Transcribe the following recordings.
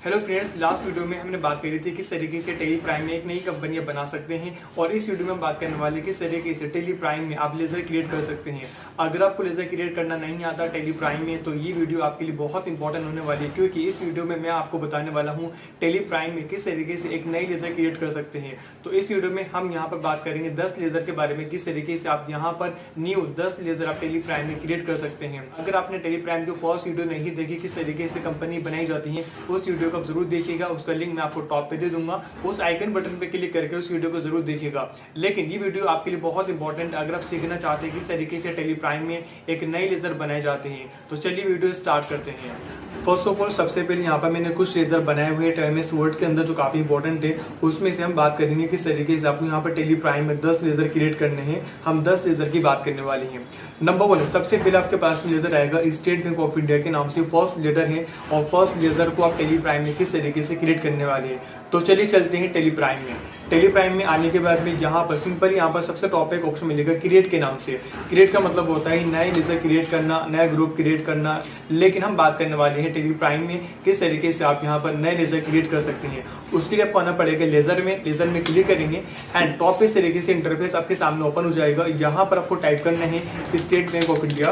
Hello friends, last video में हमने बात करी थी किस तरीके से टेली प्राइम में एक नई कंपनी बना सकते हैं और इस वीडियो में हम बात करने वाले किस तरीके से टेली प्राइम में आप लेजर क्रिएट कर सकते हैं। अगर आपको लेजर क्रिएट करना नहीं आता टेली प्राइम में तो ये वीडियो आपके लिए बहुत इंपॉर्टेंट होने वाली है, क्योंकि इस वीडियो में मैं आपको बताने वाला हूँ टेली प्राइम में किस तरीके से एक नई लेजर क्रिएट कर सकते हैं। तो इस वीडियो में हम यहाँ पर बात करेंगे 10 लेजर के बारे में, किस तरीके से आप यहाँ पर न्यू 10 लेजर आप टेली प्राइम में क्रिएट कर सकते हैं। अगर आपने टेली प्राइम की फर्स्ट वीडियो नहीं देखी किस तरीके से कंपनी बनाई जाती है, उस वीडियो को जरूर देखिएगा। उसका लिंक मैं आपको टॉप पे दे दूंगा, उस आइकन बटन पे क्लिक करके उस वीडियो को जरूर देखिएगा। लेकिन ये वीडियो आपके लिए बहुत इंपॉर्टेंट अगर आप सीखना चाहते हैं किस तरीके से टेली प्राइम में एक नए लेजर बनाए जाते हैं। तो चलिए वीडियो स्टार्ट करते हैं। फर्स्ट ऑफ ऑल सबसे पहले यहाँ पर मैंने कुछ लेजर बनाए हुए हैं MS वर्ड के अंदर जो काफी इंपॉर्टेंट है, उसमें से हम बात करेंगे किस तरीके से आपको यहाँ पर टेली प्राइम में 10 लेजर क्रिएट करने हैं। हम 10 लेजर की बात करने वाले हैं। नंबर 1 सबसे पहले आपके पास लेजर आएगा स्टेट बैंक ऑफ इंडिया के नाम से फर्स्ट लेजर है, और फर्स्ट लेजर को आप टेली प्राइम में किस तरीके से क्रिएट करने वाले हैं। तो चलिए चलते हैं टेली प्राइम में। टेली प्राइम में आने के बाद में यहाँ पर सिंपल यहाँ पर सबसे टॉप एक ऑप्शन मिलेगा क्रिएट के नाम से। क्रिएट का मतलब होता है नए लेजर क्रिएट करना, नया ग्रुप क्रिएट करना। लेकिन हम बात करने वाले हैं टेली प्राइम में किस तरीके से आप यहाँ पर नए लेजर क्रिएट कर सकते हैं। उसके लिए आपको आना पड़ेगा लेजर में क्लिक करेंगे एंड टॉप इस तरीके से इंटरफेस आपके सामने ओपन हो जाएगा। यहाँ पर आपको टाइप करना है state bank of India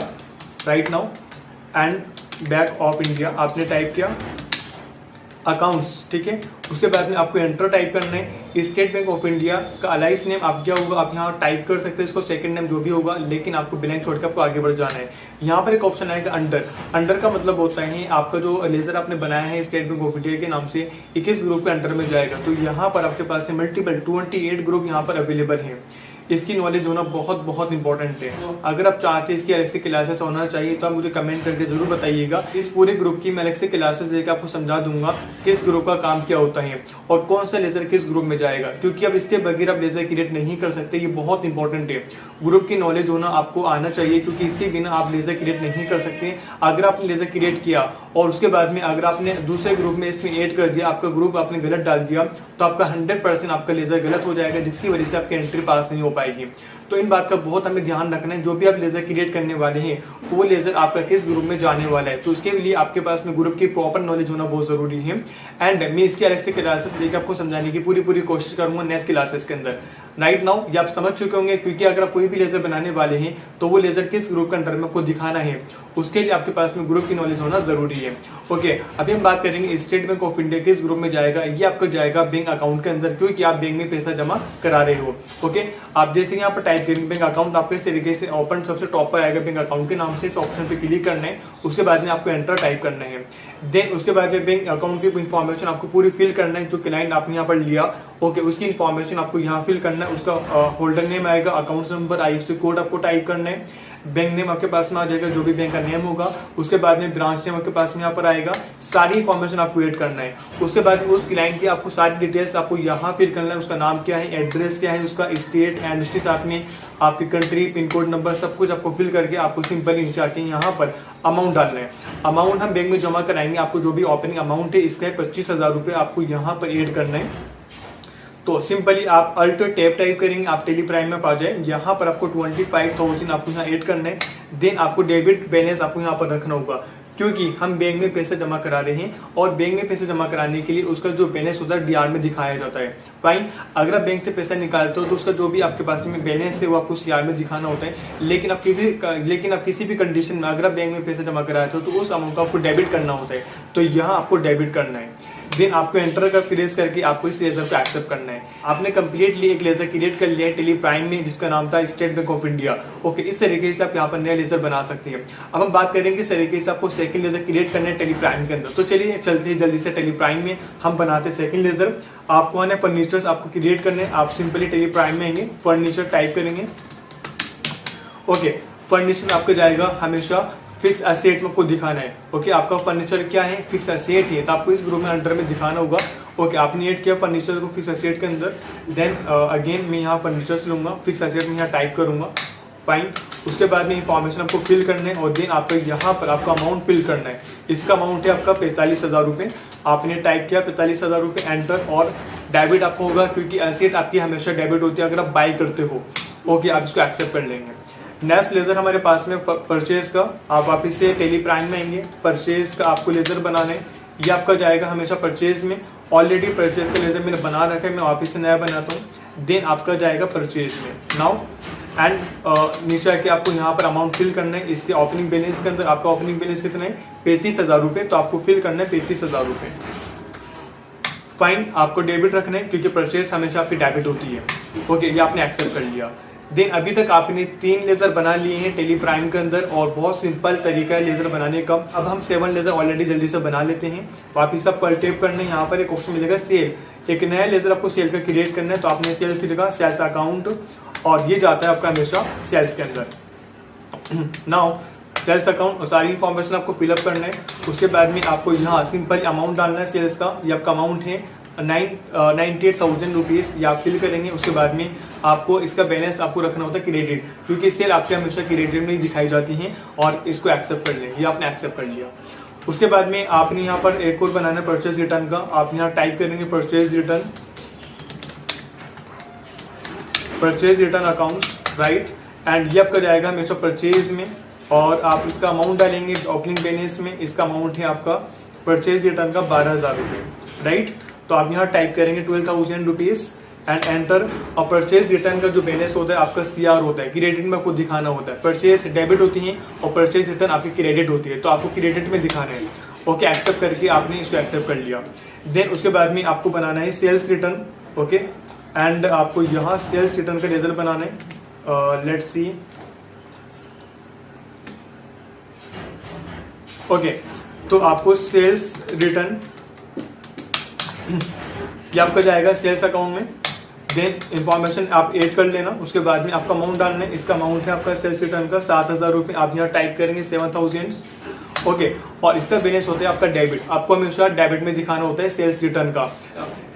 right now and bank of India. आपने टाइप किया अकाउंट्स, ठीक है। उसके बाद में आपको एंटर टाइप करना है। स्टेट बैंक ऑफ इंडिया का अलाइस नेम आप क्या होगा आप यहाँ टाइप कर सकते हैं, इसको सेकंड नेम जो भी होगा, लेकिन आपको ब्लैंक छोड़कर आपको आगे बढ़ जाना है। यहाँ पर एक ऑप्शन आएगा अंडर का मतलब होता है आपका जो लेजर आपने बनाया है स्टेट बैंक ऑफ इंडिया के नाम से 21 ग्रुप के अंडर में जाएगा। तो यहाँ पर आपके पास मल्टीपल 28 ग्रुप यहाँ पर अवेलेबल है। इसकी नॉलेज होना बहुत बहुत इंपॉर्टेंट है। अगर आप चाहते हैं इसकी अलग से क्लासेस होना चाहिए तो आप मुझे कमेंट करके जरूर बताइएगा। इस पूरे ग्रुप की मैं अलग से क्लासेस लेकर आपको समझा दूंगा किस ग्रुप का काम क्या होता है और कौन सा लेजर किस ग्रुप में जाएगा, क्योंकि अब इसके बगैर आप लेजर क्रिएट नहीं कर सकते। ये बहुत इंपॉर्टेंट है, ग्रुप की नॉलेज होना आपको आना चाहिए, क्योंकि इसके बिना आप लेजर क्रिएट नहीं कर सकते। अगर आपने लेजर क्रिएट किया और उसके बाद में अगर आपने दूसरे ग्रुप में इसमें ऐड कर दिया, आपका ग्रुप आपने गलत डाल दिया, तो आपका 100% आपका लेजर गलत हो जाएगा, जिसकी वजह से आपकी एंट्री पास नहीं हो पाएगी। तो इन बात का बहुत हमें ध्यान रखना है। जो भी आप लेजर क्रिएट करने वाले हैं वो लेजर आपका किस ग्रुप में जाने वाला है, तो उसके लिए आपके पास में ग्रुप की प्रॉपर नॉलेज होना बहुत जरूरी है। एंड मैं इसकी अलग से क्लासेस लेकर आपको समझाने की पूरी कोशिश करूंगा नेक्स्ट क्लासेस के अंदर। राइट नाउ ये आप समझ चुके होंगे, क्योंकि अगर आप कोई भी लेजर बनाने वाले हैं तो वो लेजर किस ग्रुप के अंडर में आपको दिखाना है, उसके लिए आपके पास में ग्रुप की नॉलेज होना जरूरी है। ओके, अभी हम बात करेंगे स्टेट बैंक ऑफ इंडिया किस ग्रुप में जाएगा। ये आपको जाएगा बैंक अकाउंट के अंदर, क्योंकि आप बैंक में पैसा जमा करा रहे हो। ओके, आप जैसे यहाँ पर टाइप करेंगे बैंक अकाउंट, आपको इस तरीके से ओपन सबसे टॉप पर आएगा बैंक अकाउंट के नाम से। इस ऑप्शन पे क्लिक करना है, उसके बाद में आपको एंटर टाइप करना है। देन उसके बाद में बैंक अकाउंट की इन्फॉर्मेशन आपको पूरी फिल करना है, जो क्लाइंट आपने यहाँ पर लिया ओके उसकी इन्फॉर्मेशन आपको यहाँ फिल करना है। उसका होल्डर नेम आएगा, अकाउंट नंबर, IFSC कोड आपको टाइप करना है, बैंक नेम आपके पास में आ जाएगा जो भी बैंक का नेम होगा। उसके बाद में ब्रांच नेम आपके पास में यहाँ पर आएगा, सारी इन्फॉर्मेशन आपको ऐड करना है। उसके बाद में उस क्लाइंट की आपको सारी डिटेल्स आपको यहाँ फिल करना है। उसका नाम क्या है, एड्रेस क्या है, उसका स्टेट एंड उसके साथ में आपकी कंट्री, पिन कोड नंबर, सब कुछ आपको फिल करके आपको सिंपली नीचे आके यहाँ पर अमाउंट डालना है। अमाउंट हम बैंक में जमा कराएंगे, आपको जो भी ओपनिंग अमाउंट है इसका 25,000 रुपये आपको यहाँ पर ऐड करना है। तो सिंपली आप अल्ट टैब टाइप करेंगे, आप टेली प्राइम में पा जाए। यहाँ पर आपको 25,000 आपको यहाँ ऐड करना है। देन आपको डेबिट बैलेंस आपको यहाँ पर रखना होगा, क्योंकि हम बैंक में पैसे जमा करा रहे हैं और बैंक में पैसे जमा कराने के लिए उसका जो बैलेंस होता है DR में दिखाया जाता है। फाइन, अगर आप बैंक से पैसा निकालते हो तो उसका जो भी आपके पास में बैलेंस है वो आपको CR में दिखाना होता है। लेकिन आप किसी भी कंडीशन में अगर आप बैंक में पैसा जमा कराते हो तो उस अमाउंट को आपको डेबिट करना होता है। तो यहाँ आपको डेबिट करना है। देन आपको एंटर का प्रेस करके आपको इस लेजर को एक्सेप्ट करना है। आपने कंप्लीटली एक लेजर क्रिएट कर लिया है टेली प्राइम में, जिसका नाम था state bank of India. Okay, इस तरीके से आप यहाँ पर नया लेजर बना सकते हैं। अब हम बात करेंगे इस तरीके से आपको सेकंड लेजर क्रिएट करना है टेली प्राइम के अंदर। तो चलिए चलते हैं जल्दी से टेली प्राइम में, हम बनाते हैं सेकंड लेजर। आपको आना फर्नीचर्स आपको क्रिएट करने हैं। आप सिंपली टेली प्राइम में आएंगे, फर्नीचर टाइप करेंगे। ओके, फर्नीचर आपको जाएगा हमेशा फिक्स एसेट में आपको दिखाना है। ओके, आपका फर्नीचर क्या है, फिक्स एसेट है, तो आपको इस ग्रुप में अंडर में दिखाना होगा। ओके, आपने ऐड किया फर्नीचर को फिक्स एसेट के अंदर। देन अगेन मैं यहाँ फर्नीचर से लूंगा, फिक्स एसेट में यहाँ टाइप करूंगा। फाइन, उसके बाद में इंफॉर्मेशन आपको फिल करना है और देन आपको यहाँ पर आपका अमाउंट फिल करना है। इसका अमाउंट है आपका 45,000 रुपये। आपने टाइप किया 45,000 रुपये, एंटर। और डेबिट आपको होगा, क्योंकि एसेट आपकी हमेशा डेबिट होती है अगर आप बाई करते हो। ओके, आप इसको एक्सेप्ट कर लेंगे। नेक्स्ट लेजर हमारे पास में परचेज का, आप वापिस से टेली प्राइम में आएंगे। परचेज का आपको लेजर बनाना है। ये आपका जाएगा हमेशा परचेज में। ऑलरेडी परचेज का लेजर मैंने बना रखा है, मैं वापस से नया बनाता हूँ। देन आपका जाएगा परचेज में नाउ एंड नीचे आके आपको यहाँ पर अमाउंट फिल करना है। इसके ओपनिंग बैलेंस के अंदर आपका ओपनिंग बैलेंस कितना है 35,000 रुपये, तो आपको फिल करना है 35,000 रुपये। फाइन, आपको डेबिट रखना है क्योंकि परचेज हमेशा आपकी डेबिट होती है। ओके, ये आपने एक्सेप्ट कर लिया। देन अभी तक आपने 3 लेज़र बना लिए हैं टेली प्राइम के अंदर और बहुत सिंपल तरीका है लेज़र बनाने का। अब हम 7 लेज़र ऑलरेडी जल्दी से बना लेते हैं। वापिस आप पर टेप करना है, यहाँ पर एक ऑप्शन मिलेगा सेल, एक नया लेज़र आपको सेल का क्रिएट करना है। तो आपने सेल्स लिखा, सेल्स अकाउंट, और ये जाता है आपका हमेशा सेल्स के अंदर। नाउ सेल्स अकाउंट और सारी इन्फॉर्मेशन आपको फिलअप करना है। उसके बाद में आपको यहाँ सिंपल अमाउंट डालना है सेल्स का। ये आपका अमाउंट है 98,000 रुपीज़, ये आप फिल करेंगे। उसके बाद में आपको इसका बैलेंस आपको रखना होता है क्रेडिट, क्योंकि सेल आपके हमेशा क्रेडिट में ही दिखाई जाती हैं, और इसको एक्सेप्ट कर लें। ये आपने एक्सेप्ट कर लिया। उसके बाद में आपने यहाँ पर एक और बनाना है परचेज रिटर्न का। आप यहाँ टाइप करेंगे purchase return account, right, and ये आपका जाएगा हमेशा परचेज में, और आप इसका अमाउंट डालेंगे ओपनिंग बैलेंस में। इसका अमाउंट है आपका परचेज रिटर्न का 12,000 रुपये, राइट। तो आप यहाँ टाइप करेंगे 12,000 रुपीज़ एंड एंटर। और परचेज रिटर्न का जो बैलेंस होता है आपका CR होता है, क्रेडिट में आपको दिखाना होता है। परचेज डेबिट होती है और परचेज रिटर्न आपकी क्रेडिट होती है, तो आपको क्रेडिट में दिखाना है। ओके, एक्सेप्ट करके आपने इसको एक्सेप्ट कर लिया। देन उसके बाद में आपको बनाना है सेल्स रिटर्न। ओके, एंड आपको यहाँ सेल्स रिटर्न का रिजल्ट बनाना है। Let's see. ओके, तो आपको सेल्स रिटर्न ये आपका जाएगा सेल्स अकाउंट में। देन इंफॉर्मेशन आप ऐड कर लेना। उसके बाद में आपका अमाउंट डालना है। इसका अमाउंट है आपका सेल्स रिटर्न का 7,000 रुपये। आप यहाँ टाइप करेंगे 7,000। ओके, और इसका बैलेंस होता है आपका डेबिट। आपको हमेशा डेबिट में दिखाना होता है सेल्स रिटर्न का।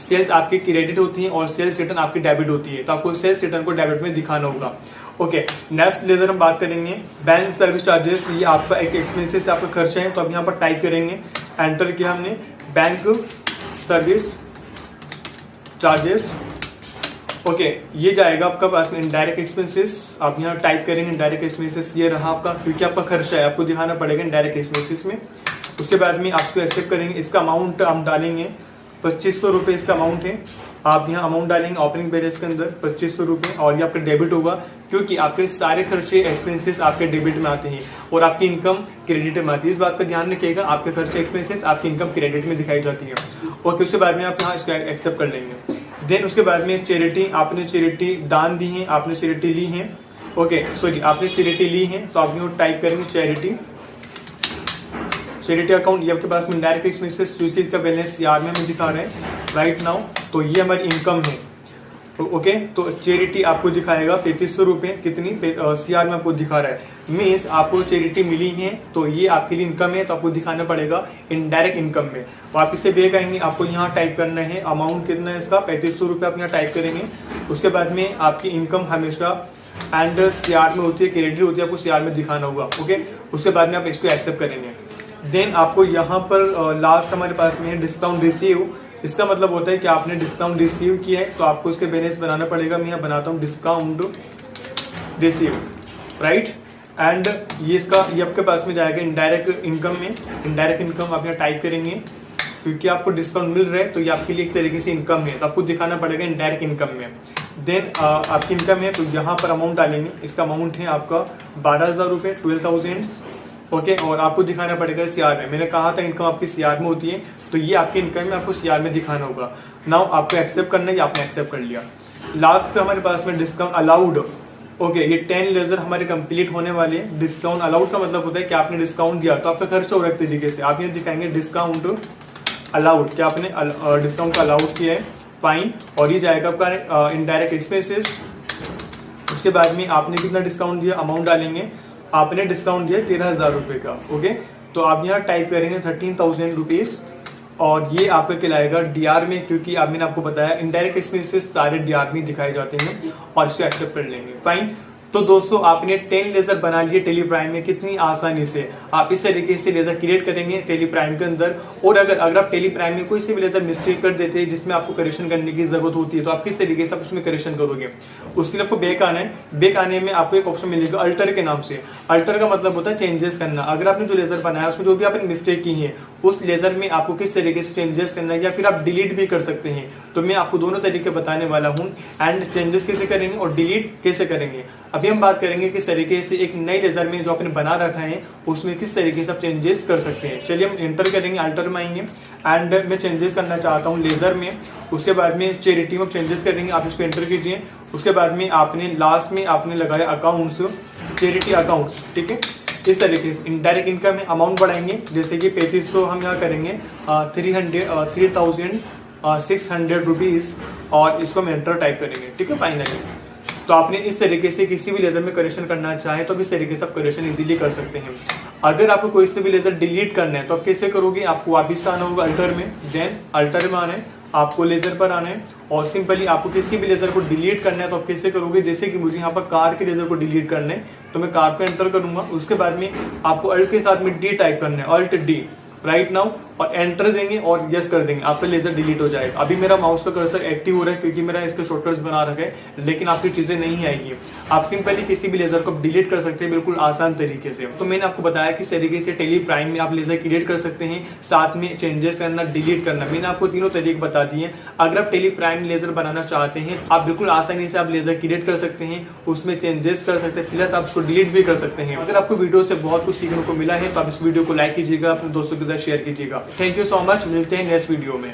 सेल्स आपकी क्रेडिट होती है और सेल्स रिटर्न आपकी डेबिट होती है, तो आपको सेल्स रिटर्न को डेबिट में दिखाना होगा। ओके, नेक्स्ट लेजर हम बात करेंगे बैंक सर्विस चार्जेस। ये आपका एक एक्सपेंसेस आपका खर्चा है, तो अब यहाँ पर टाइप करेंगे, एंटर किया हमने बैंक सर्विस चार्जेस। ओके, ये जाएगा आपका पास में इनडायरेक्ट एक्सपेंसेस। आप यहाँ टाइप करेंगे इनडायरेक्ट एक्सपेंसेस, ये रहा आपका, क्योंकि आपका खर्चा है, आपको दिखाना पड़ेगा इनडायरेक्ट एक्सपेंसेस में। उसके बाद में आपको एक्सेप्ट करेंगे। इसका अमाउंट हम डालेंगे 2,500 रुपये, इसका अमाउंट है। आप यहाँ अमाउंट डालेंगे ओपनिंग बैलेंस के अंदर 2,500 रुपये, और ये आपका डेबिट होगा, क्योंकि आपके सारे खर्चे एक्सपेंसेस आपके डेबिट में आते हैं और आपकी इनकम क्रेडिट में आती है। इस बात का ध्यान रखिएगा, आपके खर्चे एक्सपेंसेस आपकी इनकम क्रेडिट में दिखाई जाती है। और उसके बाद में आप यहाँ इसको एक्सेप्ट कर लेंगे। देन उसके बाद में चैरिटी, आपने चैरिटी दान दी है, आपने चैरिटी ली है। ओके, सॉरी, आपने चैरिटी ली है, तो आप यहाँ टाइप करेंगे चैरिटी अकाउंट। ये आपके पास में डायरेक्ट एक्सपेंसेस, क्योंकि इसका बैलेंस CR में हमें दिखा रहे हैं राइट नाउ, तो ये हमारी इनकम है। ओके, तो चैरिटी आपको दिखाएगा 3,500 रुपये, कितनी CR में आपको दिखा रहा है। मीन्स आपको चैरिटी मिली है, तो ये आपके लिए इनकम है, तो आपको दिखाना पड़ेगा इनडायरेक्ट इनकम में। वापिस से बैक आएंगे, आपको यहाँ टाइप करना है अमाउंट कितना है इसका 3,500 रुपये, आप यहाँ टाइप करेंगे। उसके बाद में आपकी इनकम हमेशा एंड CR में होती है, क्रेडिट होती है, आपको CR में दिखाना होगा। ओके, उसके बाद में आप इसको एक्सेप्ट करेंगे। देन आपको यहाँ पर लास्ट हमारे पास में है डिस्काउंट रिसीव। इसका मतलब होता है कि आपने डिस्काउंट रिसीव किया है, तो आपको इसके बैलेंस बनाना पड़ेगा। मैं यहाँ बनाता हूँ डिस्काउंट रिसीव, राइट, एंड ये आपके पास में जाएगा इनडायरेक्ट इनकम में। इनडायरेक्ट इनकम आप यहाँ टाइप करेंगे, क्योंकि आपको डिस्काउंट मिल रहा है, तो ये आपके लिए एक तरीके से इनकम है, तो आपको दिखाना पड़ेगा इनडायरेक्ट इनकम में। देन आपकी इनकम है, तो यहाँ पर अमाउंट डालेंगे। इसका अमाउंट है आपका 12,000 रुपये, 12,000। ओके, और आपको दिखाना पड़ेगा CR में। मैंने कहा था इनकम आपकी CR में होती है, तो ये आपकी इनकम में आपको CR में दिखाना होगा। नाउ आपको एक्सेप्ट करना है, आपने एक्सेप्ट कर लिया। लास्ट हमारे पास में डिस्काउंट अलाउड। ओके, ये 10 लेजर हमारे कंप्लीट होने वाले हैं। डिस्काउंट अलाउड का मतलब होता है कि आपने डिस्काउंट दिया, तो आपका खर्चा हो रहा है तरीके से। आप ये दिखाएंगे डिस्काउंट अलाउड, क्या आपने डिस्काउंट का अलाउड किया है, फाइन। और ये जाएगा आपका इनडायरेक्ट एक्सपेंसेस। उसके बाद में आपने कितना डिस्काउंट दिया, अमाउंट डालेंगे। आपने डिस्काउंट दिया 13,000 रुपये का। ओके, तो आप यहाँ टाइप करेंगे 13,000 रुपीज़, और ये आपका कहलाएगा DR में, क्योंकि मैंने आपको बताया इनडायरेक्ट एक्सपेंसेस सारे DR में दिखाए जाते हैं, और इसको एक्सेप्ट कर लेंगे, फाइन। तो दोस्तों आपने 10 लेजर बना लिए टेली प्राइम में कितनी आसानी से। आप इस तरीके से लेजर क्रिएट करेंगे टेली प्राइम के अंदर। और अगर आप टेली प्राइम में कोई से भी लेजर मिस्टेक कर देते हैं जिसमें आपको करेक्शन करने की जरूरत होती है, तो आप किस तरीके से आप उसमें करेक्शन करोगे। उसके लिए आपको बैक आना है। बैक आने में आपको एक ऑप्शन मिलेगा अल्टर के नाम से। अल्टर का मतलब होता है चेंजेस करना। अगर आपने जो लेजर बनाया उसमें जो भी आपने मिस्टेक की है उस लेजर में आपको किस तरीके से चेंजेस करना है, या फिर आप डिलीट भी कर सकते हैं। तो मैं आपको दोनों तरीके बताने वाला हूँ, एंड चेंजेस कैसे करेंगे और डिलीट कैसे करेंगे। अभी हम बात करेंगे किस तरीके से एक नए लेजर में जो आपने बना रखा है उसमें किस तरीके से आप चेंजेस कर सकते हैं। चलिए हम एंटर करेंगे, अल्टर में आएंगे एंड मैं चेंजेस करना चाहता हूँ लेजर में। उसके बाद में चैरिटी में चेंजेस करेंगे, आप इसको एंटर कीजिए। उसके बाद में आपने लास्ट में आपने लगाया अकाउंट्स, चैरिटी अकाउंट्स, ठीक है। इस तरीके से इनडायरेक्ट इनकम में अमाउंट बढ़ाएंगे, जैसे कि 3500 हम यहाँ करेंगे 3600 रुपीज़, और इसको हम एंटर टाइप करेंगे, ठीक है, फाइनली। तो आपने इस तरीके से किसी भी लेजर में करेक्शन करना चाहे तो इस तरीके से आप करेक्शन इजीली कर सकते हैं। अगर आपको कोई से भी लेजर डिलीट करना है तो आप कैसे करोगे, आपको वापस आना होगा अल्टर में, देन अल्टर में आना है, आपको लेजर पर आना है और सिंपली आपको किसी भी लेजर को डिलीट करना है तो आप कैसे करोगे। जैसे कि मुझे यहाँ पर कार के लेजर को डिलीट करना है तो मैं कार को एंटर करूंगा। उसके बाद में आपको अल्ट के साथ में डी टाइप करना है, अल्ट डी राइट नाउ, और एंटर देंगे और यस कर देंगे, आपका लेजर डिलीट हो जाएगा। अभी मेरा माउस का कर्सर एक्टिव हो रहा है क्योंकि मेरा इसके शॉर्टकट्स बना रखे हैं, लेकिन आपकी चीजें नहीं आएगी। आप सिंपली किसी भी लेजर को डिलीट कर सकते हैं बिल्कुल आसान तरीके से। तो मैंने आपको बताया किस तरीके से टेली प्राइम में आप लेजर क्रिएट कर सकते हैं, साथ में चेंजेस करना, डिलीट करना। मैंने आपको तीनों तरीके बता दिए। अगर आप टेली प्राइम लेजर बनाना चाहते हैं आप बिल्कुल आसानी से आप लेजर क्रिएट कर सकते हैं, उसमें चेंजेस कर सकते हैं, प्लस आप उसको डिलीट भी कर सकते हैं। अगर आपको वीडियो से बहुत कुछ सीखने को मिला है तो आप इस वीडियो को लाइक कीजिएगा, अपने दोस्तों के साथ शेयर कीजिएगा। थैंक यू सो मच, मिलते हैं नेक्स्ट वीडियो में।